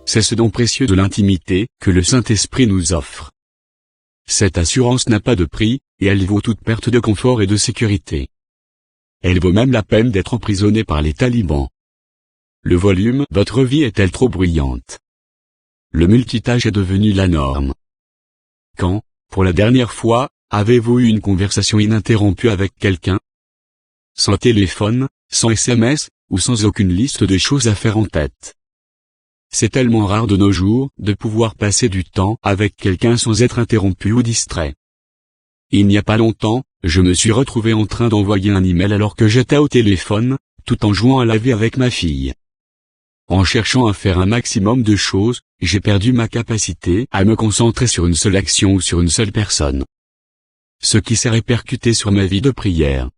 c'est ce don précieux de l'intimité que le Saint-Esprit nous offre. Cette assurance n'a pas de prix, et elle vaut toute perte de confort et de sécurité. Elle vaut même la peine d'être emprisonné par les talibans. Le volume, votre vie est-elle trop bruyante? Le multitâche est devenu la norme. Quand, pour la dernière fois, avez-vous eu une conversation ininterrompue avec quelqu'un? Sans téléphone, sans SMS, ou sans aucune liste de choses à faire en tête. C'est tellement rare de nos jours de pouvoir passer du temps avec quelqu'un sans être interrompu ou distrait. Il n'y a pas longtemps, je me suis retrouvé en train d'envoyer un email alors que j'étais au téléphone, tout en jouant à laver avec ma fille. En cherchant à faire un maximum de choses, j'ai perdu ma capacité à me concentrer sur une seule action ou sur une seule personne. Ce qui s'est répercuté sur ma vie de prière.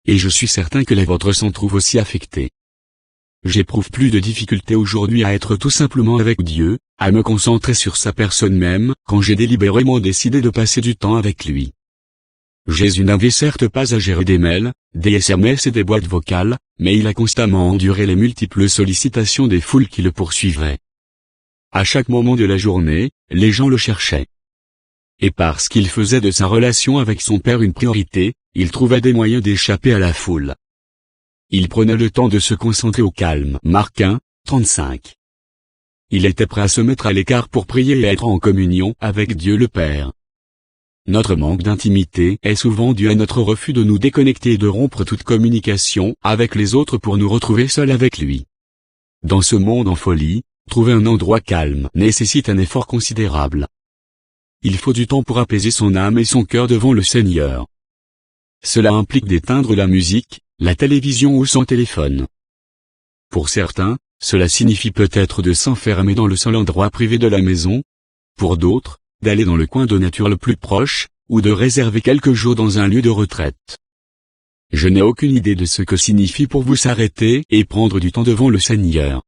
Et je suis certain que la vôtre s'en trouve aussi affectée. J'éprouve plus de difficulté aujourd'hui à être tout simplement avec Dieu, à me concentrer sur sa personne même, quand j'ai délibérément décidé de passer du temps avec lui. Jésus n'avait certes pas à gérer des mails, des SMS et des boîtes vocales, mais il a constamment enduré les multiples sollicitations des foules qui le poursuivaient. À chaque moment de la journée, les gens le cherchaient. Et parce qu'il faisait de sa relation avec son Père une priorité, il trouvait des moyens d'échapper à la foule. Il prenait le temps de se concentrer au calme. Marc 1, 35. Il était prêt à se mettre à l'écart pour prier et être en communion avec Dieu le Père. Notre manque d'intimité est souvent dû à notre refus de nous déconnecter et de rompre toute communication avec les autres pour nous retrouver seuls avec lui. Dans ce monde en folie, trouver un endroit calme nécessite un effort considérable. Il faut du temps pour apaiser son âme et son cœur devant le Seigneur. Cela implique d'éteindre la musique, la télévision ou son téléphone. Pour certains, cela signifie peut-être de s'enfermer dans le seul endroit privé de la maison. Pour d'autres, d'aller dans le coin de nature le plus proche, ou de réserver quelques jours dans un lieu de retraite. Je n'ai aucune idée de ce que signifie pour vous s'arrêter et prendre du temps devant le Seigneur.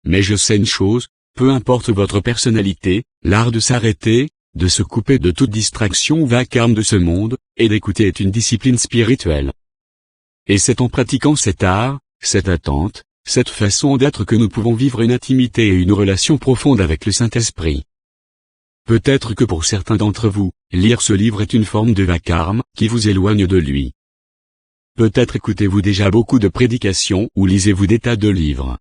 Mais je sais une chose, peu importe votre personnalité, l'art de s'arrêter, de se couper de toute distraction ou vacarme de ce monde, et d'écouter est une discipline spirituelle. Et c'est en pratiquant cet art, cette attente, cette façon d'être que nous pouvons vivre une intimité et une relation profonde avec le Saint-Esprit. Peut-être que pour certains d'entre vous, lire ce livre est une forme de vacarme qui vous éloigne de lui. Peut-être écoutez-vous déjà beaucoup de prédications ou lisez-vous des tas de livres.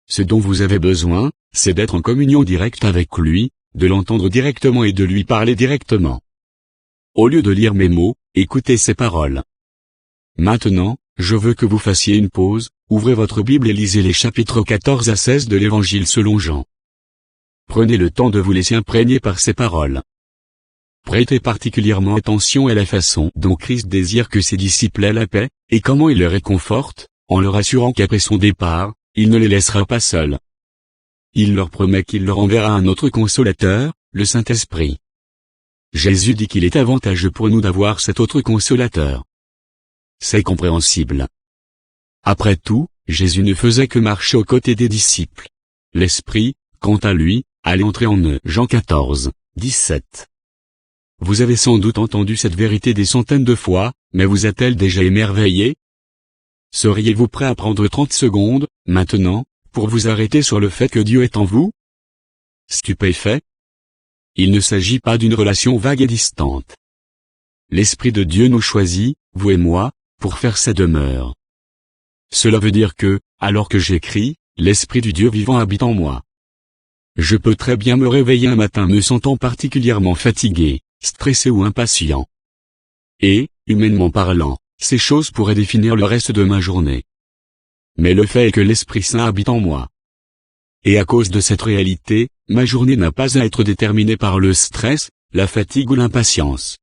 Ce dont vous avez besoin, c'est d'être en communion directe avec lui, de l'entendre directement et de lui parler directement. Au lieu de lire mes mots, écoutez ses paroles. Maintenant, je veux que vous fassiez une pause, ouvrez votre Bible et lisez les chapitres 14 à 16 de l'Évangile selon Jean. Prenez le temps de vous laisser imprégner par ces paroles. Prêtez particulièrement attention à la façon dont Christ désire que ses disciples aient la paix, et comment il les réconforte, en leur assurant qu'après son départ, il ne les laissera pas seuls. Il leur promet qu'il leur enverra un autre consolateur, le Saint-Esprit. Jésus dit qu'il est avantageux pour nous d'avoir cet autre consolateur. C'est compréhensible. Après tout, Jésus ne faisait que marcher aux côtés des disciples. L'Esprit, quant à lui, allait entrer en eux. Jean 14, 17. Vous avez sans doute entendu cette vérité des centaines de fois, mais vous a-t-elle déjà émerveillé? Seriez-vous prêt à prendre 30 secondes, maintenant, pour vous arrêter sur le fait que Dieu est en vous? Stupéfait? Il ne s'agit pas d'une relation vague et distante. L'Esprit de Dieu nous choisit, vous et moi, pour faire sa demeure. Cela veut dire que, alors que j'écris, l'Esprit du Dieu vivant habite en moi. Je peux très bien me réveiller un matin me sentant particulièrement fatigué, stressé ou impatient. Et, humainement parlant, ces choses pourraient définir le reste de ma journée. Mais le fait est que l'Esprit Saint habite en moi. Et à cause de cette réalité, ma journée n'a pas à être déterminée par le stress, la fatigue ou l'impatience.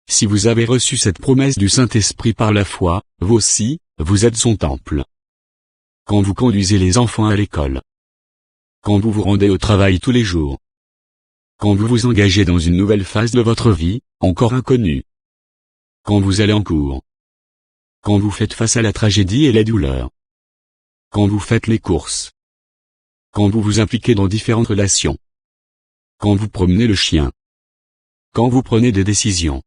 Si vous avez reçu cette promesse du Saint-Esprit par la foi, vous aussi, vous êtes son temple. Quand vous conduisez les enfants à l'école. Quand vous vous rendez au travail tous les jours. Quand vous vous engagez dans une nouvelle phase de votre vie, encore inconnue. Quand vous allez en cours. Quand vous faites face à la tragédie et la douleur. Quand vous faites les courses. Quand vous vous impliquez dans différentes relations. Quand vous promenez le chien. Quand vous prenez des décisions.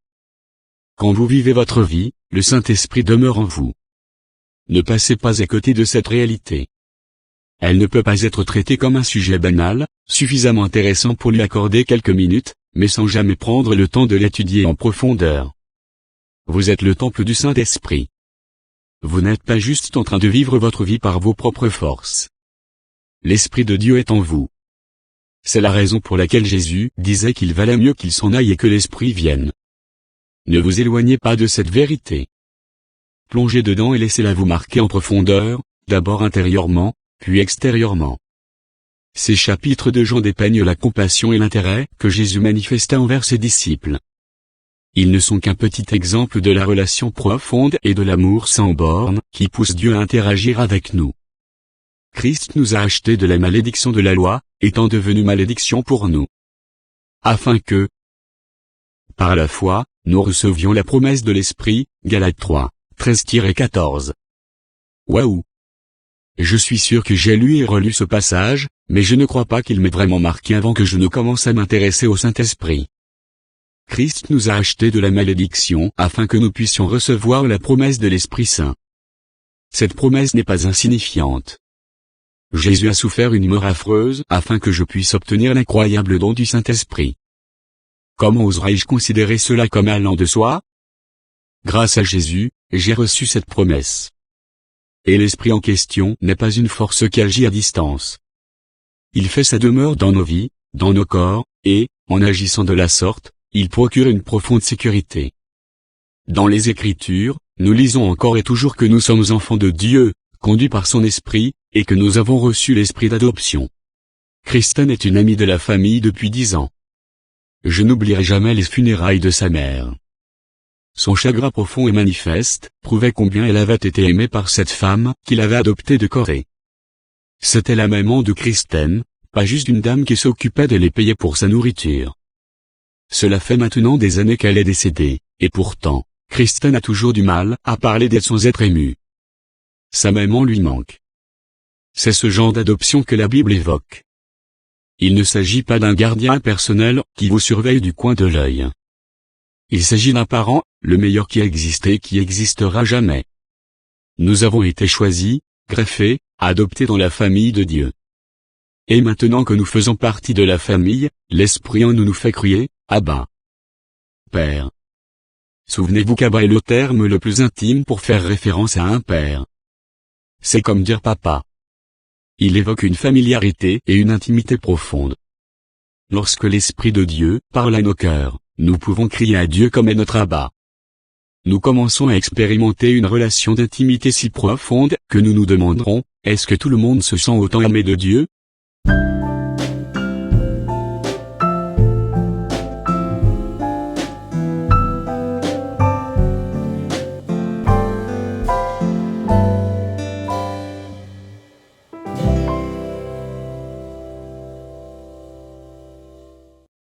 Quand vous vivez votre vie, le Saint-Esprit demeure en vous. Ne passez pas à côté de cette réalité. elle ne peut pas être traitée comme un sujet banal, suffisamment intéressant pour lui accorder quelques minutes, mais sans jamais prendre le temps de l'étudier en profondeur. Vous êtes le temple du Saint-Esprit. Vous n'êtes pas juste en train de vivre votre vie par vos propres forces. L'Esprit de Dieu est en vous. C'est la raison pour laquelle Jésus disait qu'il valait mieux qu'il s'en aille et que l'Esprit vienne. Ne vous éloignez pas de cette vérité. Plongez dedans et laissez-la vous marquer en profondeur, d'abord intérieurement, puis extérieurement. Ces chapitres de Jean dépeignent la compassion et l'intérêt que Jésus manifesta envers ses disciples. Ils ne sont qu'un petit exemple de la relation profonde et de l'amour sans bornes qui pousse Dieu à interagir avec nous. Christ nous a achetés de la malédiction de la loi, étant devenu malédiction pour nous. Afin que, par la foi, nous recevions la promesse de l'Esprit, Galates 3, 13-14. Waouh! Je suis sûr que j'ai lu et relu ce passage, mais je ne crois pas qu'il m'ait vraiment marqué avant que je ne commence à m'intéresser au Saint-Esprit. Christ nous a achetés de la malédiction afin que nous puissions recevoir la promesse de l'Esprit Saint. Cette promesse n'est pas insignifiante. Jésus a souffert une mort affreuse afin que je puisse obtenir l'incroyable don du Saint-Esprit. Comment oserais-je considérer cela comme allant de soi? Grâce à Jésus, j'ai reçu cette promesse. Et l'Esprit en question n'est pas une force qui agit à distance. Il fait sa demeure dans nos vies, dans nos corps, et, en agissant de la sorte, il procure une profonde sécurité. Dans les Écritures, nous lisons encore et toujours que nous sommes enfants de Dieu, conduits par son Esprit, et que nous avons reçu l'Esprit d'adoption. Kristen est une amie de la famille depuis 10 ans. Je n'oublierai jamais les funérailles de sa mère. Son chagrin profond et manifeste prouvait combien elle avait été aimée par cette femme qu'il avait adoptée de Corée. C'était la maman de Kristen, pas juste une dame qui s'occupait de les payer pour sa nourriture. Cela fait maintenant des années qu'elle est décédée, et pourtant, Kristen a toujours du mal à parler d'elle sans être émue. Sa maman lui manque. C'est ce genre d'adoption que la Bible évoque. Il ne s'agit pas d'un gardien impersonnel qui vous surveille du coin de l'œil. Il s'agit d'un parent, le meilleur qui a existé et qui existera jamais. Nous avons été choisis, greffés, adoptés dans la famille de Dieu. Et maintenant que nous faisons partie de la famille, l'Esprit en nous fait crier, « Abba, Père ». Souvenez-vous qu'Abba est le terme le plus intime pour faire référence à un père. C'est comme dire papa. Il évoque une familiarité et une intimité profonde. Lorsque l'Esprit de Dieu parle à nos cœurs, nous pouvons crier à Dieu comme est notre Abba. Nous commençons à expérimenter une relation d'intimité si profonde que nous nous demanderons, est-ce que tout le monde se sent autant aimé de Dieu?